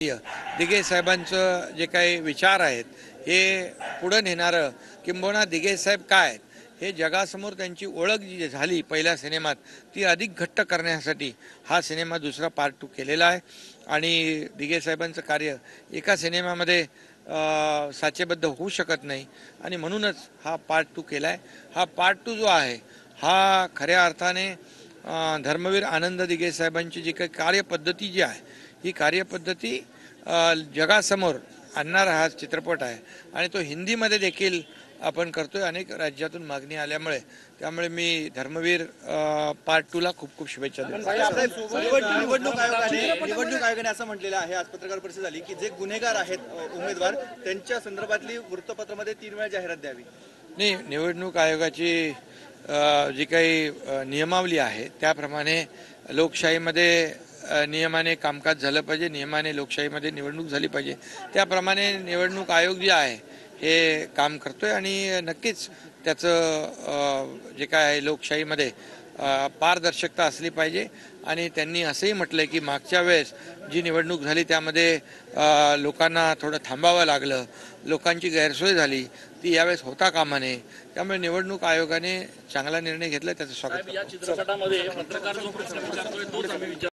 दिघे साहेबांचं जे काही विचार आहेत हे पुढे नेणारं, किंबहुना दिघे साहेब काय आहेत हे जगासमोर त्यांची ओळख जी झाली पहिल्या सिनेमात ती अधिक घट्ट करण्यासाठी हा सिनेमा दुसरा पार्ट 2 केलेला आहे। आणि दिघे साहेबांचं कार्य एका सिनेमामध्ये साचेबद्ध होऊ शकत नाही आणि म्हणूनच हा पार्ट 2 केला आहे। हा पार्ट 2 जो आहे हा खऱ्या अर्थाने धर्मवीर आनंद दिघे साहेबांची जी काही कार्यपद्धती जी आहे ही कार्यपद्धती जगासमोर आणणारा हा चित्रपट आहे आणि तो हिंदीमध्ये देखील आपण करतोय। अनेक राज्यातून मागणी आल्यामुळे त्यामुळे मी धर्मवीर पार्ट 2 ला खूप खूप शुभेच्छा देतो। निवडणूक आयोगाने असं म्हटलेलं आहे, आज पत्रकार परिषद झाली की जे गुन्हेगार आहेत उमेदवार त्यांच्या संदर्भातली वृत्तपत्रामध्ये 3 वेळा जाहिरात द्यावी। नाही, निवडणूक आयोगाची जी काही नियमावली आहे त्याप्रमाणे लोकशाहीमध्ये नियमाने कामकाज झालं पाहिजे, नियमाने लोकशाहीमध्ये निवडणूक झाली पाहिजे, त्याप्रमाणे निवडणूक आयोग जे आहे हे काम करतोय आणि नक्कीच त्याचं जे काय आहे लोकशाहीमध्ये पारदर्शकता असली पाहिजे। आणि त्यांनी असंही म्हटलंय की मागच्या वेळेस जी निवडणूक झाली त्यामध्ये लोकांना थोडं थांबावं लागलं, लोकांची गैरसोय झाली, ती यावेळेस होता कामा नये। त्यामुळे निवडणूक आयोगाने चांगला निर्णय घेतला, त्याचं स्वागत करतो।